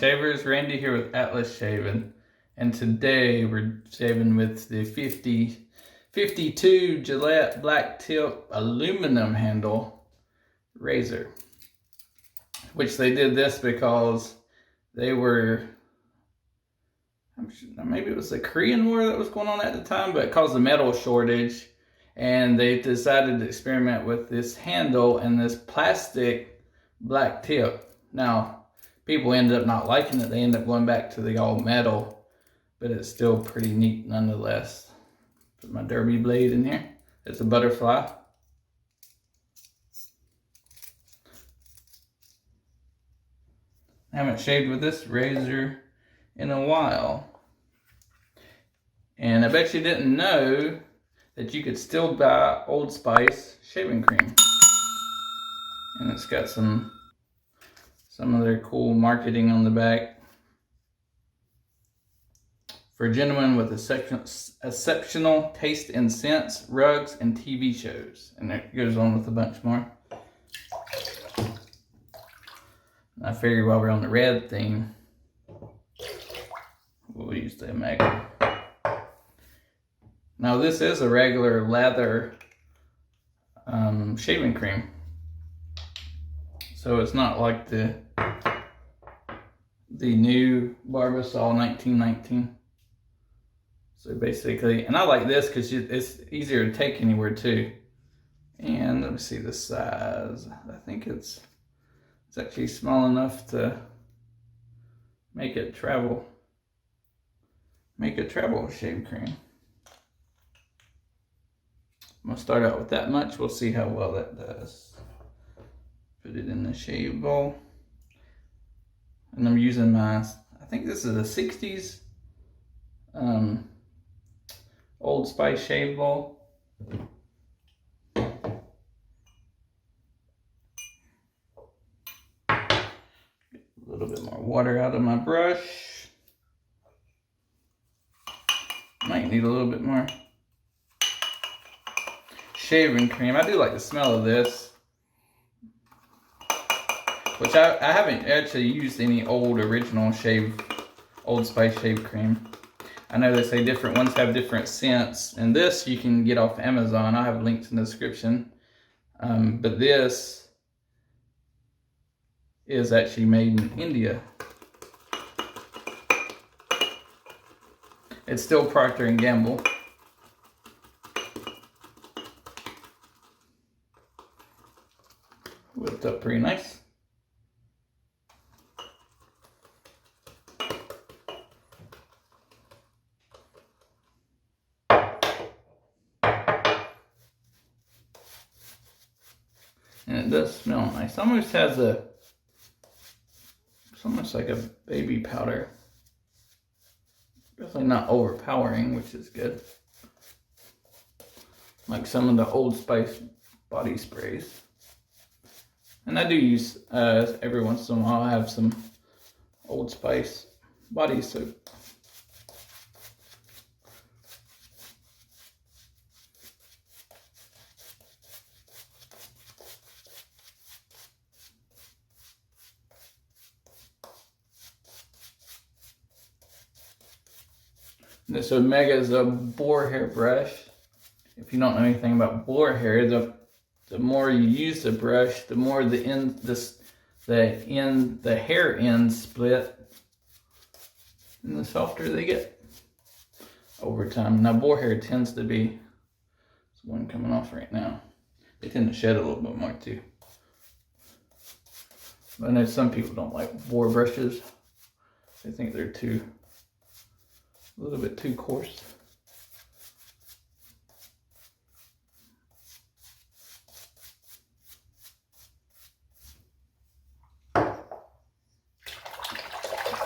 Shavers. Randy here with Atlas Shaving, and today we're shaving with the 52 Gillette black tip aluminum handle razor, which they did this because they were, maybe it was the Korean War that was going on at the time, but it caused a metal shortage, and they decided to experiment with this handle and this plastic black tip. Now, people ended up not liking it. They ended up going back to the all metal, but it's still pretty neat nonetheless. Put my derby blade in here. It's a butterfly. I haven't shaved with this razor in a while. And I bet you didn't know that you could still buy Old Spice shaving cream. And it's got some of their cool marketing on the back. For gentlemen with exceptional taste in scents, rugs, and TV shows. And it goes on with a bunch more. And I figured while we're on the red theme, we'll use the Omega. Now this is a regular lather shaving cream. So it's not like the new Barbasol 1919. So basically, and I like this because it's easier to take anywhere too. And let me see the size. I think it's actually small enough to make it travel. Make a travel shave cream. I'm gonna start out with that much. We'll see how well that does. Put it in the shave bowl. And I'm using my, I think this is a 60s Old Spice shave bowl. Get a little bit more water out of my brush. Might need a little bit more shaving cream. I do like the smell of this. Which I haven't actually used any original Old Spice shave cream. I know they say different ones have different scents, and this you can get off Amazon. I'll have links in the description. But this is actually made in India. It's still Procter & Gamble. Whipped up pretty nice. And it does smell nice. Almost has it's almost like a baby powder. Definitely not overpowering, which is good. Like some of the Old Spice body sprays. And I do use, every once in a while, I have some Old Spice body soap. This Omega is a boar hair brush. If you don't know anything about boar hair, the more you use the brush, the more the hair ends split, and the softer they get over time. Now boar hair tends to be, there's one coming off right now. They tend to shed a little bit more too. But I know some people don't like boar brushes. They think they're a little bit too coarse.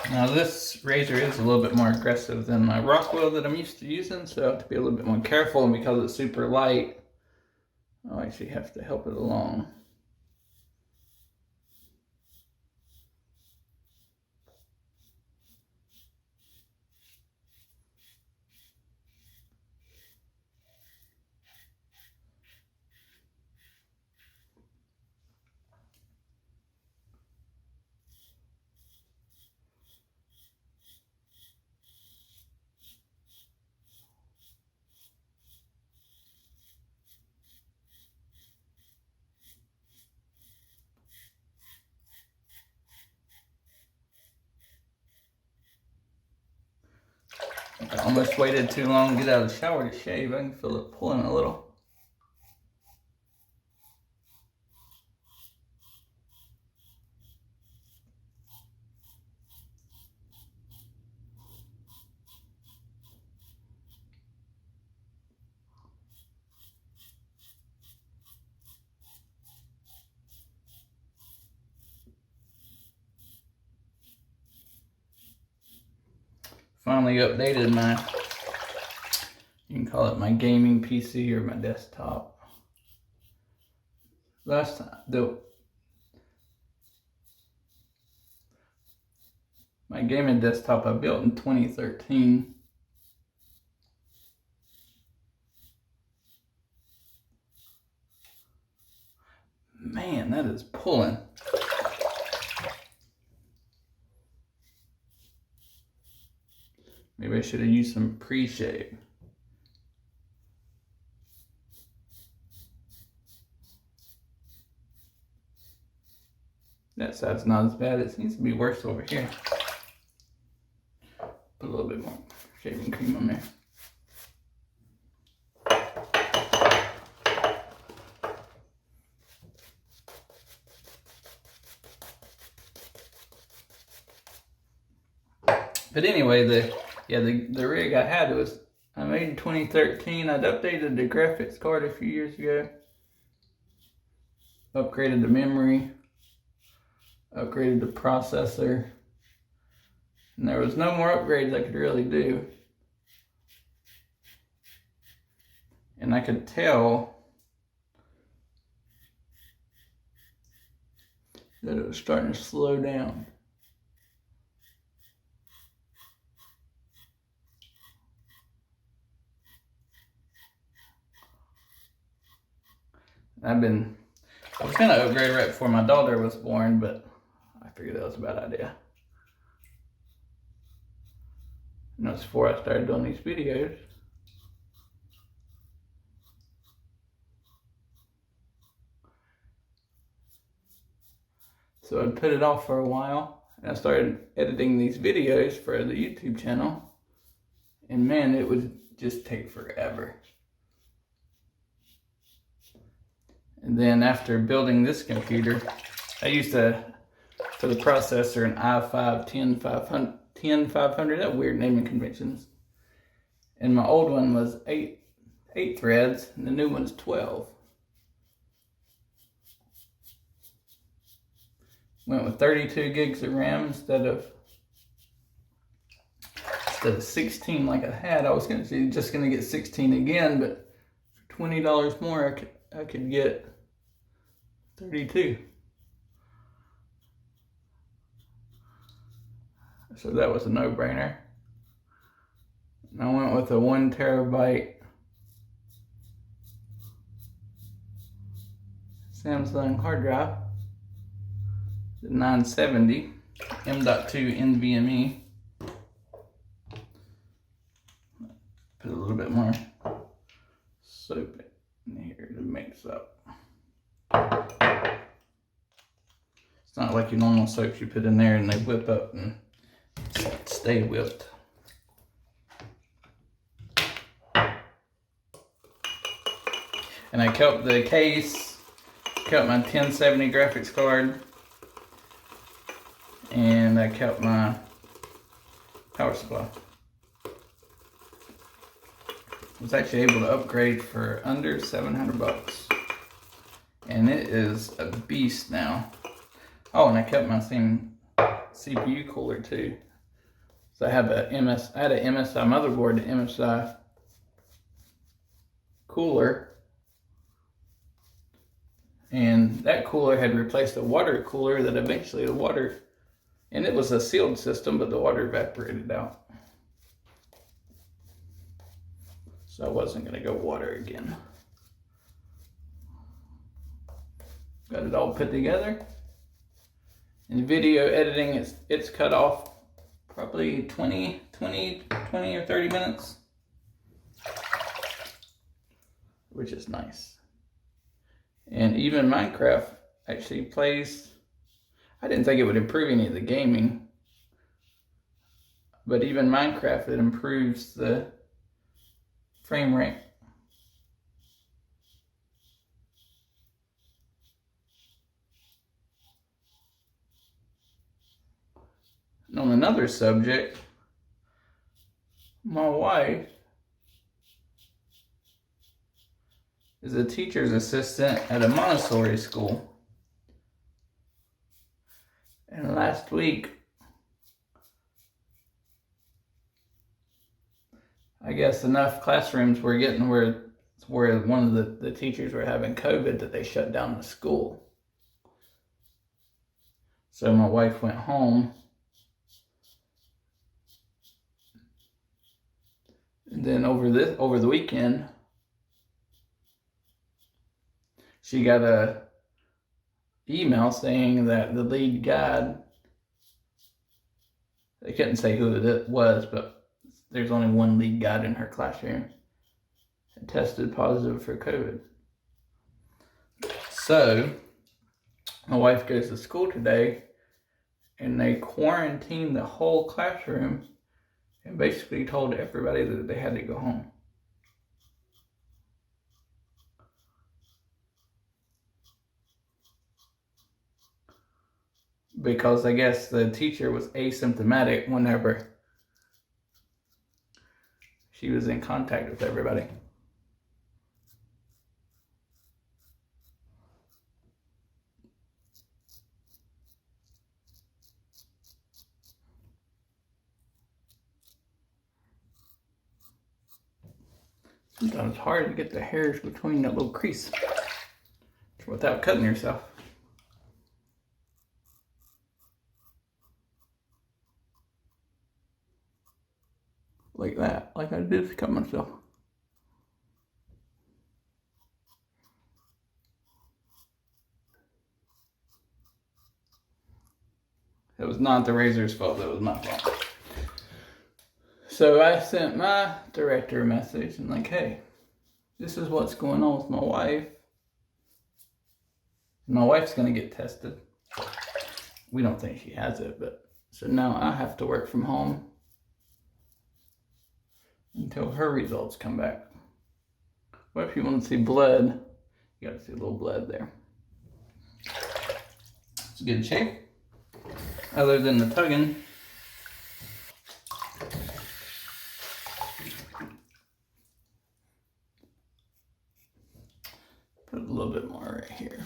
Now this razor is a little bit more aggressive than my Rockwell that I'm used to using, so I have to be a little bit more careful, and because it's super light, I'll actually have to help it along. I almost waited too long to get out of the shower to shave. I can feel it pulling a little. Finally updated my, you can call it my gaming PC or my desktop. Last time, my gaming desktop I built in 2013. Man, that is pulling. Maybe I should have used some pre-shave. That side's not as bad. It seems to be worse over here. Put a little bit more shaving cream on there. But anyway, the rig I had was, I made in 2013. I'd updated the graphics card a few years ago. Upgraded the memory. Upgraded the processor. And there was no more upgrades I could really do. And I could tell that it was starting to slow down. I was gonna upgrade right before my daughter was born, but I figured that was a bad idea. And that's before I started doing these videos. So I put it off for a while, and I started editing these videos for the YouTube channel. And man, it would just take forever. And then after building this computer, I used for the processor, an i5 10500, that weird naming conventions. And my old one was 8 threads, and the new one's 12. Went with 32 gigs of RAM instead of 16 like I had. I was just gonna get 16 again, but for $20 more, I could get 32. So that was a no-brainer. And I went with a 1 terabyte Samsung hard drive, the 970 M.2 NVMe. Put a little bit more soap in here to mix up. It's not like your normal soaps you put in there and they whip up and stay whipped. And I kept the case, kept my 1070 graphics card, and I kept my power supply. I was actually able to upgrade for under 700 bucks. And it is a beast now. Oh, and I kept my same CPU cooler too. So I had an MSI motherboard, the MSI cooler. And that cooler had replaced a water cooler that eventually the water, and it was a sealed system, but the water evaporated out. So I wasn't gonna go water again. Got it all put together. In video editing, it's cut off probably 20 or 30 minutes, which is nice. And even Minecraft actually plays. I didn't think it would improve any of the gaming, But even Minecraft, it improves the frame rate. And on another subject, my wife is a teacher's assistant at a Montessori school. And last week, I guess enough classrooms were getting where one of the teachers were having COVID that they shut down the school. So my wife went home. And then over the weekend, she got a email saying that the lead guide, they couldn't say who it was, but there's only one lead guide in her classroom, had tested positive for COVID. So my wife goes to school today, and they quarantined the whole classroom and basically told everybody that they had to go home. Because I guess the teacher was asymptomatic whenever she was in contact with everybody. Sometimes it's hard to get the hairs between that little crease without cutting yourself. Like that, like I did to cut myself. It was not the razor's fault, that was my fault. So I sent my director a message and like, hey, this is what's going on with my wife. My wife's gonna get tested. We don't think she has it, but so now I have to work from home until her results come back. But if you want to see blood, you gotta see a little blood there. It's good shape. Other than the tugging. Put a little bit more right here.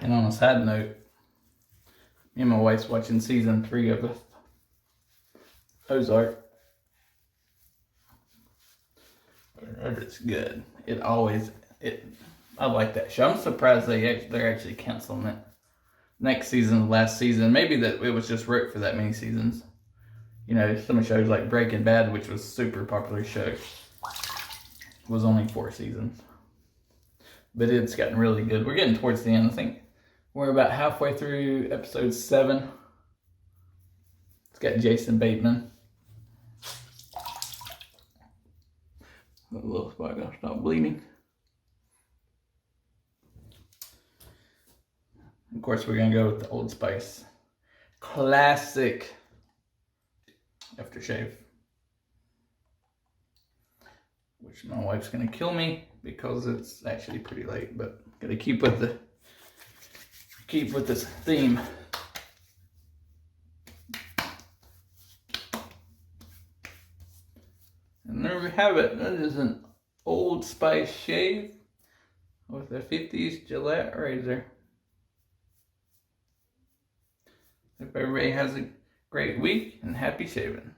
And on a side note, me and my wife's watching season 3 of Ozark. It's good. I like that show. I'm surprised they're actually canceling it. Next season, last season, maybe that it was just wrote for that many seasons. You know, some shows like Breaking Bad, which was a super popular show, was only 4 seasons. But it's gotten really good. We're getting towards the end. I think we're about halfway through episode 7. It's got Jason Bateman. A little spot gonna stop bleeding. Of course, we're gonna go with the Old Spice classic aftershave, which my wife's gonna kill me because it's actually pretty late, but gotta keep with this theme. And there we have it. That is an Old Spice shave with a 50s Gillette razor. Hope everybody has a great week and happy shaving.